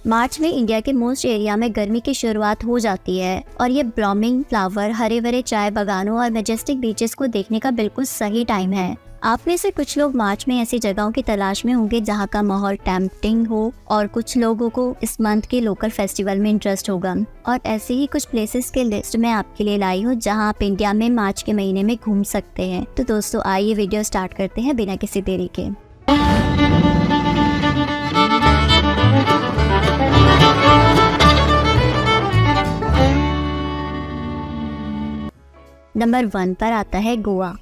मार्च में इंडिया के most area में गर्मी की शुरुआत हो जाती है और ये ब्लूमिंग फ्लावर, हरे भरे चाय बागानों और मैजेस्टिक बीचेस को देखने का बिल्कुल सही टाइम है। आप में से कुछ लोग मार्च में ऐसी जगहों की तलाश में होंगे जहां का माहौल टेम्पटिंग हो और कुछ लोगों को इस मंथ के लोकल फेस्टिवल में इंटरेस्ट होगा। और ऐसे ही कुछ प्लेसेस के लिस्ट मैं आपके लिए लाई हूँ जहां आप इंडिया में मार्च के महीने में घूम सकते हैं। तो दोस्तों आइए वीडियो स्टार्ट करते हैं बिना किसी देरी के। नंबर 1 पर आता है गोवा।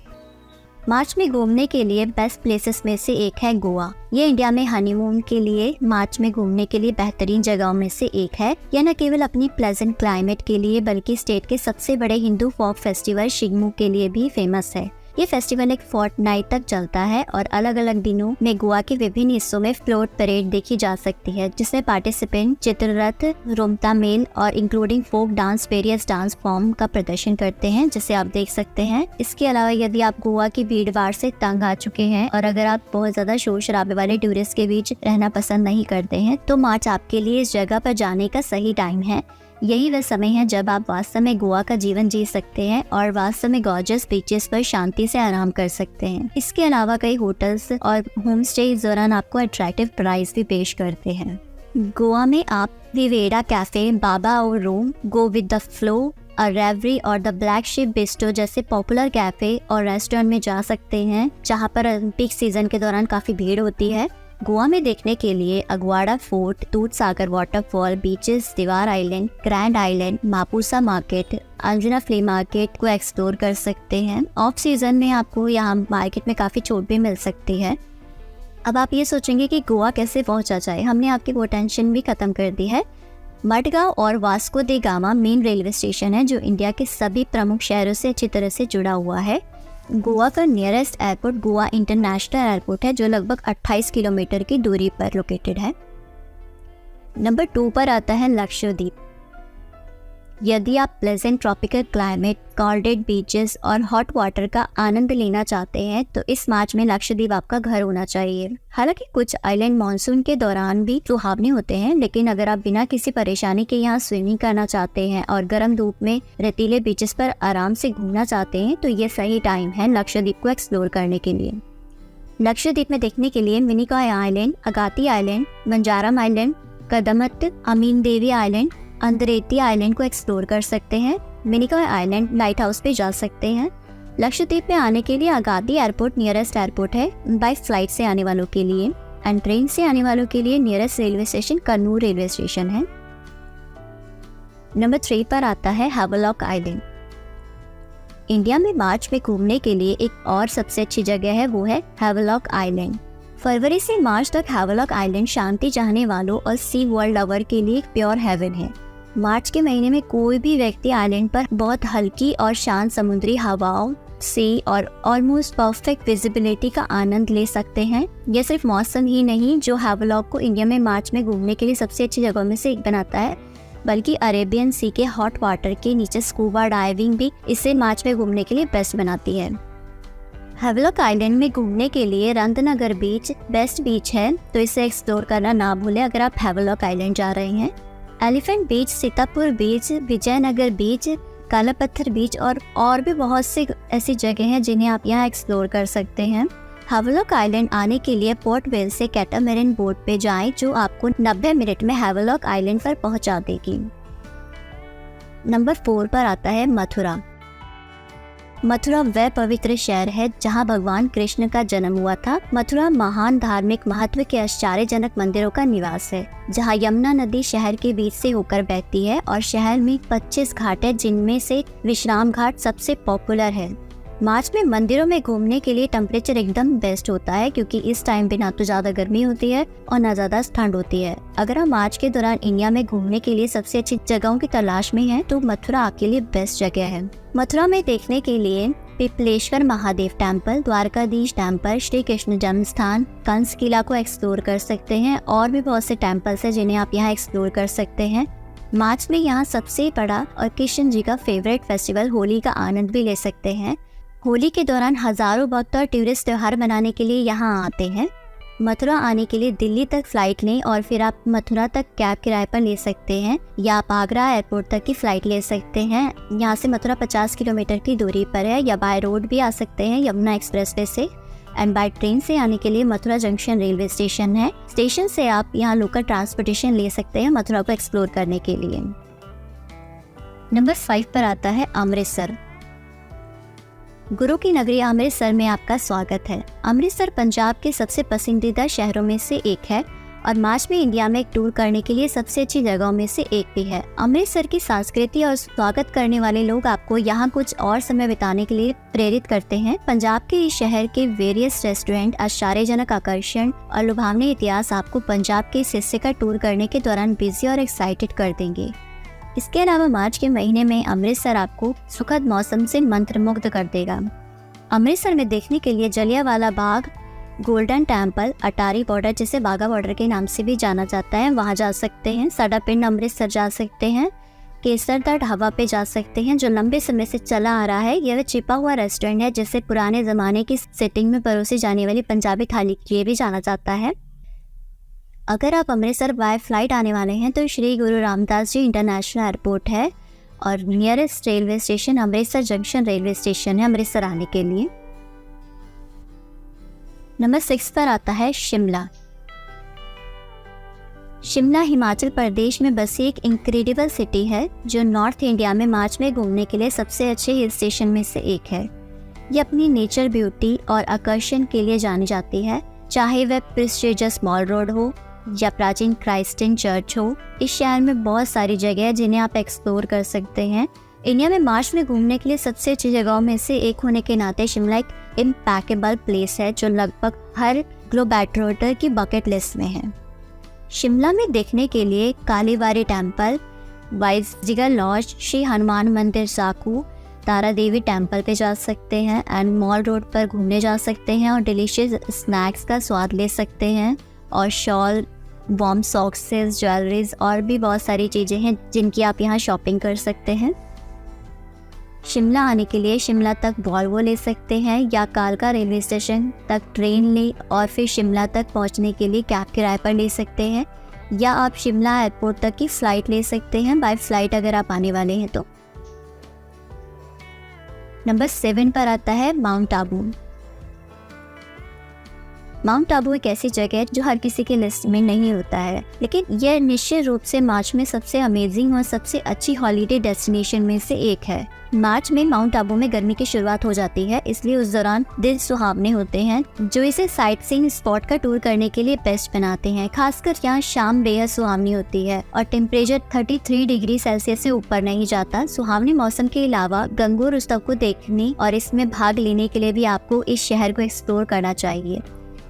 मार्च में घूमने के लिए बेस्ट प्लेसेस में से एक है गोवा। ये इंडिया में हनीमून के लिए मार्च में घूमने के लिए बेहतरीन जगहों में से एक है। यह न केवल अपनी प्लेजेंट क्लाइमेट के लिए बल्कि स्टेट के सबसे बड़े हिंदू फोक फेस्टिवल शिग्मू के लिए भी फेमस है। ये फेस्टिवल एक फोर्टनाइट तक चलता है और अलग अलग दिनों में गोवा के विभिन्न हिस्सों में फ्लोट परेड देखी जा सकती है, जिसमें पार्टिसिपेंट चित्ररथ, रोमता मेल और including folk dance various dance form का प्रदर्शन करते हैं, जिसे आप देख सकते हैं। इसके अलावा यदि आप गोवा की भीड़ भाड़ से तंग आ चुके हैं और अगर आप बहुत ज्यादा शोर शराबे वाले टूरिस्ट के बीच रहना पसंद नहीं करते हैं तो मार्च आपके लिए इस जगह पर जाने का सही टाइम है। यही वह समय है जब आप वास्तव में गोवा का जीवन जी सकते हैं और वास्तव में गॉर्जियस बीचेस पर शांति से आराम कर सकते हैं। इसके अलावा कई होटल्स और होम स्टे इस दौरान आपको अट्रैक्टिव प्राइस भी पेश करते हैं। गोवा में आप विवेरा cafe, Baba Au Rhum, Go With the Flow, Reverie और द ब्लैक शिप बिस्ट्रो जैसे पॉपुलर कैफे और रेस्टोरेंट में जा सकते हैं, जहां पर पीक सीजन के दौरान काफी भीड़ होती है। गोवा में देखने के लिए Aguada fort, Dudhsagar waterfall, beaches, Divar island, grand island, Mapusa market, Anjuna flea market को एक्सप्लोर कर सकते हैं। ऑफ सीजन में आपको यहाँ मार्केट में काफ़ी छूट भी मिल सकती है। अब आप ये सोचेंगे कि गोवा कैसे पहुँचा जाए। हमने आपकी वो टेंशन भी ख़त्म कर दी है। मडगांव और वास्को दे गामा मेन रेलवे स्टेशन है जो इंडिया के सभी प्रमुख शहरों से अच्छी तरह से जुड़ा हुआ है। गोवा का nearest airport Goa international airport है जो लगभग 28 किलोमीटर की दूरी पर लोकेटेड है। नंबर 2 पर आता है लक्षद्वीप। यदि आप pleasant tropical climate, corded beaches और हॉट वाटर का आनंद लेना चाहते हैं तो इस मार्च में लक्षद्वीप आपका घर होना चाहिए। हालांकि कुछ आइलैंड मानसून के दौरान भी सुहावने होते हैं, लेकिन अगर आप बिना किसी परेशानी के यहाँ स्विमिंग करना चाहते हैं और गर्म धूप में रेतीले बीचेस पर आराम से घूमना चाहते हैं तो ये सही टाइम है लक्षद्वीप को एक्सप्लोर करने के लिए। लक्षद्वीप में देखने के लिए Minicoy island, Agatti island, Bangaram island, Kadmat, Amindivi island, Andrott island को एक्सप्लोर कर सकते हैं। मिनिकॉय आइलैंड लाइट हाउस पे जा सकते हैं। लक्षद्वीप में आने के लिए अगाती एयरपोर्ट नियरेस्ट एयरपोर्ट है बाय फ्लाइट से आने वालों के लिए, एंड ट्रेन से आने वालों के लिए nearest railway station Kannur railway station है। नंबर 3 पर आता है हैवलॉक आइलैंड। इंडिया में मार्च में घूमने के लिए एक और सबसे अच्छी जगह है, वो है हैवलॉक आइलैंड। फरवरी से मार्च तक हैवलॉक आइलैंड शांति चाहने वालों और सी वर्ल्ड लवर के लिए एक प्योर हेवन है। मार्च के महीने में कोई भी व्यक्ति आइलैंड पर बहुत हल्की और शांत समुद्री हवाओं से और ऑलमोस्ट परफेक्ट विजिबिलिटी का आनंद ले सकते हैं। यह सिर्फ मौसम ही नहीं जो हैवलॉक को इंडिया में मार्च में घूमने के लिए सबसे अच्छी जगहों में से एक बनाता है, बल्कि अरेबियन सी के हॉट वाटर के नीचे स्कूबा डाइविंग भी इसे मार्च में घूमने के लिए बेस्ट बनाती है। हैवलॉक आइलैंड में घूमने के लिए रंतनगर बीच बेस्ट बीच है, तो इसे एक्सप्लोर करना ना भूलें अगर आप हैवलॉक आइलैंड जा रहे हैं। एलिफेंट बीच, सीतापुर बीच, विजयनगर बीच, काला पत्थर बीच और भी बहुत सी ऐसी जगह हैं जिन्हें आप यहाँ एक्सप्लोर कर सकते हैं। हैवलॉक आइलैंड आने के लिए पोर्ट वेल से कैटामैरन बोट पे जाएं जो आपको 90 मिनट में हैवलॉक आइलैंड पर पहुंचा देगी। नंबर 4 पर आता है मथुरा। मथुरा वह पवित्र शहर है जहां भगवान कृष्ण का जन्म हुआ था। मथुरा महान धार्मिक महत्व के आश्चर्यजनक मंदिरों का निवास है, जहां यमुना नदी शहर के बीच से होकर बहती है और शहर में 25 घाट है, जिनमें से विश्राम घाट सबसे पॉपुलर है। मार्च में मंदिरों में घूमने के लिए टेम्परेचर एकदम बेस्ट होता है, क्योंकि इस टाइम पे ना तो ज्यादा गर्मी होती है और ना ज्यादा ठंड होती है। अगर आप मार्च के दौरान इंडिया में घूमने के लिए सबसे अच्छी जगहों की तलाश में हैं, तो मथुरा आपके लिए बेस्ट जगह है। मथुरा में देखने के लिए पिपलेश्वर महादेव टेम्पल, द्वारकाधीश टेम्पल, श्री कृष्ण जन्म स्थान, कंस किला को एक्सप्लोर कर सकते हैं और भी बहुत से टेम्पल्स हैं जिन्हें आप यहाँ एक्सप्लोर कर सकते हैं। मार्च में यहाँ सबसे बड़ा और कृष्ण जी का फेवरेट फेस्टिवल होली का आनंद भी ले सकते हैं। होली के दौरान हजारों भक्त और टूरिस्ट त्योहार मनाने के लिए यहाँ आते हैं। मथुरा आने के लिए दिल्ली तक फ़्लाइट लें और फिर आप मथुरा तक कैब किराए पर ले सकते हैं, या आप आगरा एयरपोर्ट तक की फ़्लाइट ले सकते हैं। यहाँ से मथुरा 50 किलोमीटर की दूरी पर है, या बाय रोड भी आ सकते हैं यमुना एक्सप्रेसवे से। एंड बाय ट्रेन से आने के लिए मथुरा जंक्शन रेलवे स्टेशन है। स्टेशन से आप यहाँ लोकल ट्रांसपोर्टेशन ले सकते हैं मथुरा को एक्सप्लोर करने के लिए। नंबर 5 पर आता है अमृतसर। गुरु की नगरी अमृतसर में आपका स्वागत है। अमृतसर पंजाब के सबसे पसंदीदा शहरों में से एक है और मार्च में इंडिया में एक टूर करने के लिए सबसे अच्छी जगहों में से एक भी है। अमृतसर की संस्कृति और स्वागत करने वाले लोग आपको यहाँ कुछ और समय बिताने के लिए प्रेरित करते हैं। पंजाब के इस शहर के वेरियस रेस्टोरेंट, आश्चर्यजनक आकर्षण और लुभावने इतिहास आपको पंजाब के इस हिस्से का टूर करने के दौरान बिजी और एक्साइटेड कर देंगे। इसके अलावा मार्च के महीने में अमृतसर आपको सुखद मौसम से मंत्रमुग्ध कर देगा। अमृतसर में देखने के लिए जलियांवाला बाग, गोल्डन टेम्पल, अटारी बॉर्डर जिसे बाघा बॉर्डर के नाम से भी जाना जाता है, वहाँ जा सकते हैं। साडा पिंड अमृतसर जा सकते हैं। केसरदा ढाबा पे जा सकते हैं जो लंबे समय से चला आ रहा है। यह छिपा हुआ रेस्टोरेंट है जिसे पुराने ज़माने की सेटिंग में परोसी जाने वाली पंजाबी थाली के लिए भी जाना जाता है। अगर आप अमृतसर बाय फ्लाइट आने वाले हैं तो श्री गुरु रामदास जी इंटरनेशनल एयरपोर्ट है और nearest railway station Amritsar junction railway station है अमृतसर आने के लिए। नंबर 6 पर आता है शिमला। शिमला हिमाचल प्रदेश में बसी एक इनक्रेडिबल सिटी है जो नॉर्थ इंडिया में मार्च में घूमने के लिए सबसे अच्छे हिल स्टेशन में से एक है। ये अपनी नेचर ब्यूटी और आकर्षण के लिए जानी जाती है, चाहे वह प्रेस्टिजियस मॉल रोड हो या प्राचीन क्राइस्टन चर्च हो। इस शहर में बहुत सारी जगह है जिन्हें आप एक्सप्लोर कर सकते हैं। इंडिया में मार्च में घूमने के लिए सबसे अच्छी जगहों में से एक होने के नाते शिमला एक इम्पैकेबल प्लेस है जो लगभग हर ग्लोबेट्रोटर की बकेट लिस्ट में है। शिमला में देखने के लिए कालीबारी टेम्पल, वाइसजिगर लॉज, श्री हनुमान मंदिर साकू, तारा देवी टेम्पल पे जा सकते हैं एंड मॉल रोड पर घूमने जा सकते हैं और डिलीशियस स्नैक्स का स्वाद ले सकते हैं। और शॉल, वार्म सॉक्सेस, ज्वेलरीज और भी बहुत सारी चीज़ें हैं जिनकी आप यहाँ शॉपिंग कर सकते हैं। शिमला आने के लिए शिमला तक वॉल्वो ले सकते हैं या कालका रेलवे स्टेशन तक ट्रेन ले और फिर शिमला तक पहुँचने के लिए कैब किराए पर ले सकते हैं, या आप शिमला एयरपोर्ट तक की फ़्लाइट ले सकते हैं बाय फ्लाइट अगर आप आने वाले हैं तो। नंबर 7 पर आता है माउंट आबू। माउंट आबू एक ऐसी जगह है जो हर किसी की लिस्ट में नहीं होता है, लेकिन यह निश्चित रूप से मार्च में सबसे अमेजिंग और सबसे अच्छी हॉलीडे डेस्टिनेशन में से एक है। मार्च में माउंट आबू में गर्मी की शुरुआत हो जाती है, इसलिए उस दौरान दिन सुहावने होते हैं जो इसे साइट सीइंग स्पॉट का टूर करने के लिए बेस्ट बनाते हैं। खासकर यहाँ शाम बेहद सुहावनी होती है और टेम्परेचर 33 डिग्री सेल्सियस से ऊपर नहीं जाता। सुहावने मौसम के अलावा गंगोर उत्सव को देखने और इसमें भाग लेने के लिए भी आपको इस शहर को एक्सप्लोर करना चाहिए।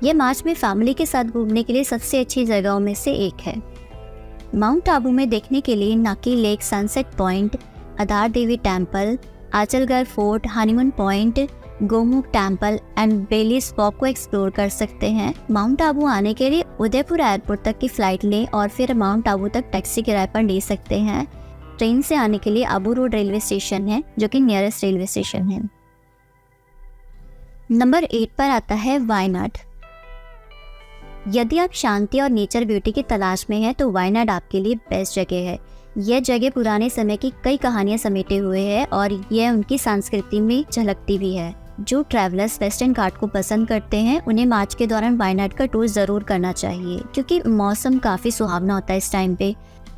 ये मार्च में फैमिली के साथ घूमने के लिए सबसे अच्छी जगहों में से एक है। माउंट आबू में देखने के लिए Nakki lake, sunset point, Adhar Devi temple, Achalgarh fort, honeymoon point, Gomukh temple and Bailey's walk को एक्सप्लोर कर सकते हैं। माउंट आबू आने के लिए उदयपुर एयरपोर्ट तक की फ़्लाइट लें और फिर माउंट आबू तक टैक्सी किराए पर ले सकते हैं। ट्रेन से आने के लिए आबू रोड रेलवे स्टेशन है जो कि नियरेस्ट रेलवे स्टेशन है। नंबर 8 पर आता है वायनाड। यदि आप शांति और नेचर ब्यूटी की तलाश में हैं तो वायनाड आपके लिए बेस्ट जगह है। यह जगह पुराने समय की कई कहानियां समेटे हुए है और यह उनकी संस्कृति में झलकती भी है। जो ट्रैवलर्स वेस्टर्न घाट को पसंद करते हैं उन्हें मार्च के दौरान वायनाड का टूर ज़रूर करना चाहिए क्योंकि मौसम काफ़ी सुहावना होता है इस टाइम पे।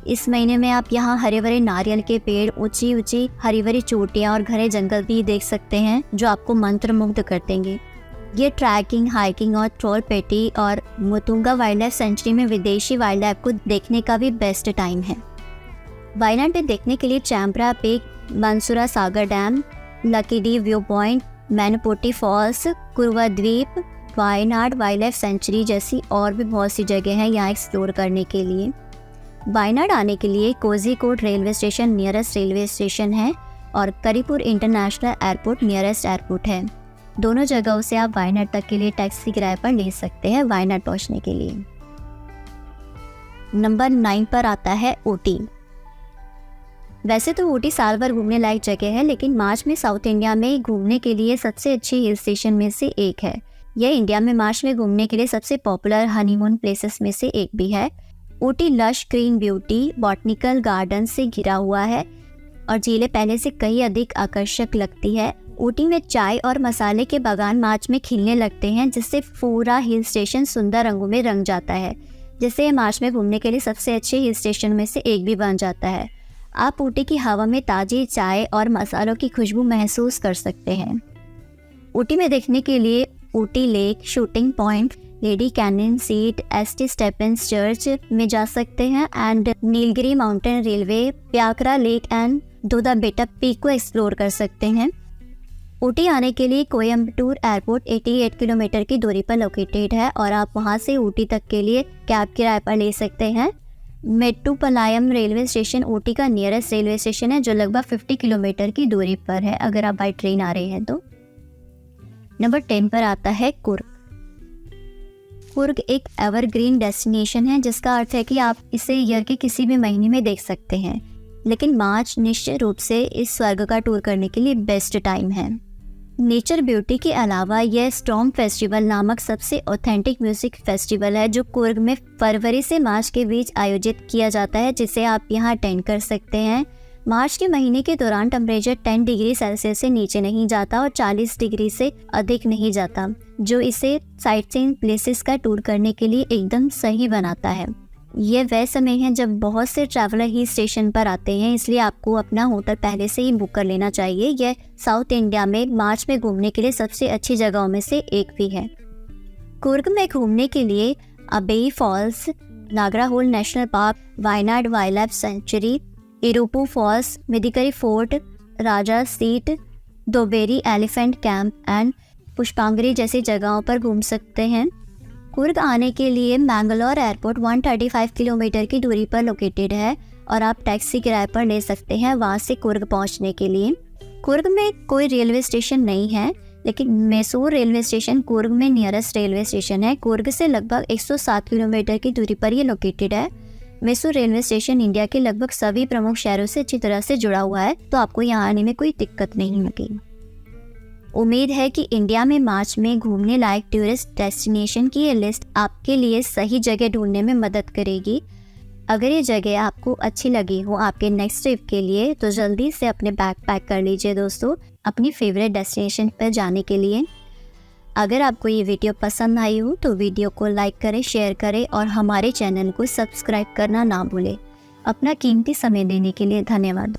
इस महीने में आप यहाँ हरे भरे नारियल के पेड़, ऊंची ऊंची हरी भरी चोटियाँ और घने जंगल भी देख सकते हैं जो आपको मंत्रमुग्ध कर देंगे। ये ट्रैकिंग, हाइकिंग और ट्रोल पेटी और मुतुंगा वाइल्ड लाइफ सेंचुरी में विदेशी वाइल्ड लाइफ को देखने का भी बेस्ट टाइम है। वायनाड में देखने के लिए Chembra peak, Banasura Sagar dam, Lakkidi view point, Meenmutty falls, Kuruva द्वीप, वायनाड वाइल्ड लाइफ सेंचुरी जैसी और भी बहुत सी जगह हैं यहाँ एक्सप्लोर करने के लिए। वायनाड आने के लिए Kozhikode railway station nearest railway station है और Karipur international airport nearest airport है। दोनों जगहों से आप वायनाड तक के लिए टैक्सी किराए पर ले सकते हैं वायनाड पहुंचने के लिए। नंबर 9 पर आता है ऊटी। वैसे तो ऊटी साल भर घूमने लायक जगह है, लेकिन मार्च में साउथ इंडिया में घूमने के लिए सबसे अच्छी हिल स्टेशन में से एक है। यह इंडिया में मार्च में घूमने के लिए सबसे पॉपुलर हनीमून प्लेसेस में से एक भी है। Ooty lush green beauty botanical garden से घिरा हुआ है और झीलें पहले से कई अधिक आकर्षक लगती है। ऊटी में चाय और मसाले के बागान मार्च में खिलने लगते हैं, जिससे पूरा हिल स्टेशन सुंदर रंगों में रंग जाता है, जिससे मार्च में घूमने के लिए सबसे अच्छे हिल स्टेशन में से एक भी बन जाता है। आप ऊटी की हवा में ताज़ी चाय और मसालों की खुशबू महसूस कर सकते हैं। ऊटी में देखने के लिए Ooty lake, shooting point, lady Canning seat, ST Stephen's church में जा सकते हैं and Nilgiri mountain railway, Pykara lake and Doddabetta peak को एक्सप्लोर कर सकते हैं। ऊटी आने के लिए कोयम्बटूर एयरपोर्ट 88 किलोमीटर की दूरी पर लोकेटेड है और आप वहां से ऊटी तक के लिए कैब किराए पर ले सकते हैं। मेट्टुपालयम रेलवे स्टेशन ऊटी का नियरेस्ट रेलवे स्टेशन है, जो लगभग 50 किलोमीटर की दूरी पर है अगर आप बाई ट्रेन आ रहे हैं तो। नंबर 10 पर आता है कुर्ग। कुर्ग एक एवरग्रीन डेस्टिनेशन है, जिसका अर्थ है कि आप इसे ईयर के किसी भी महीने में देख सकते हैं, लेकिन मार्च निश्चित रूप से इस स्वर्ग का टूर करने के लिए बेस्ट टाइम है। नेचर ब्यूटी के अलावा यह स्टॉर्म फेस्टिवल नामक सबसे ऑथेंटिक म्यूजिक फेस्टिवल है, जो कुर्ग में फरवरी से मार्च के बीच आयोजित किया जाता है, जिसे आप यहां अटेंड कर सकते हैं। मार्च के महीने के दौरान टेम्परेचर 10 डिग्री सेल्सियस से नीचे नहीं जाता और 40 डिग्री से अधिक नहीं जाता, जो इसे साइट सीइंग प्लेसेस का टूर करने के लिए एकदम सही बनाता है। यह वह समय है जब बहुत से ट्रैवलर ही स्टेशन पर आते हैं, इसलिए आपको अपना होटल पहले से ही बुक कर लेना चाहिए। यह साउथ इंडिया में मार्च में घूमने के लिए सबसे अच्छी जगहों में से एक भी है। कुर्ग में घूमने के लिए Abbey falls, Nagarhole national park, Wayanad wildlife sanctuary, Iruppu falls, Madikeri fort, Raja seat, Dubare elephant camp and Pushpagiri जैसी जगहों पर घूम सकते हैं। कुर्ग आने के लिए मैंगलोर एयरपोर्ट 135 किलोमीटर की दूरी पर लोकेटेड है और आप टैक्सी किराए पर ले सकते हैं वहां से कुर्ग पहुंचने के लिए। कुर्ग में कोई रेलवे स्टेशन नहीं है, लेकिन मैसूर रेलवे स्टेशन कुर्ग में नियरेस्ट रेलवे स्टेशन है। कुर्ग से लगभग 107 किलोमीटर की दूरी पर ये लोकेटेड है। मैसूर रेलवे स्टेशन इंडिया के लगभग सभी प्रमुख शहरों से अच्छी तरह से जुड़ा हुआ है, तो आपको यहाँ आने में कोई दिक्कत नहीं लगेगी। उम्मीद है कि इंडिया में मार्च में घूमने लायक टूरिस्ट डेस्टिनेशन की ये लिस्ट आपके लिए सही जगह ढूंढने में मदद करेगी। अगर ये जगह आपको अच्छी लगी हो आपके नेक्स्ट ट्रिप के लिए, तो जल्दी से अपने बैग पैक कर लीजिए दोस्तों, अपनी फेवरेट डेस्टिनेशन पर जाने के लिए। अगर आपको ये वीडियो पसंद आई हो तो वीडियो को लाइक करें, शेयर करें और हमारे चैनल को सब्सक्राइब करना ना भूलें। अपना कीमती समय देने के लिए धन्यवाद।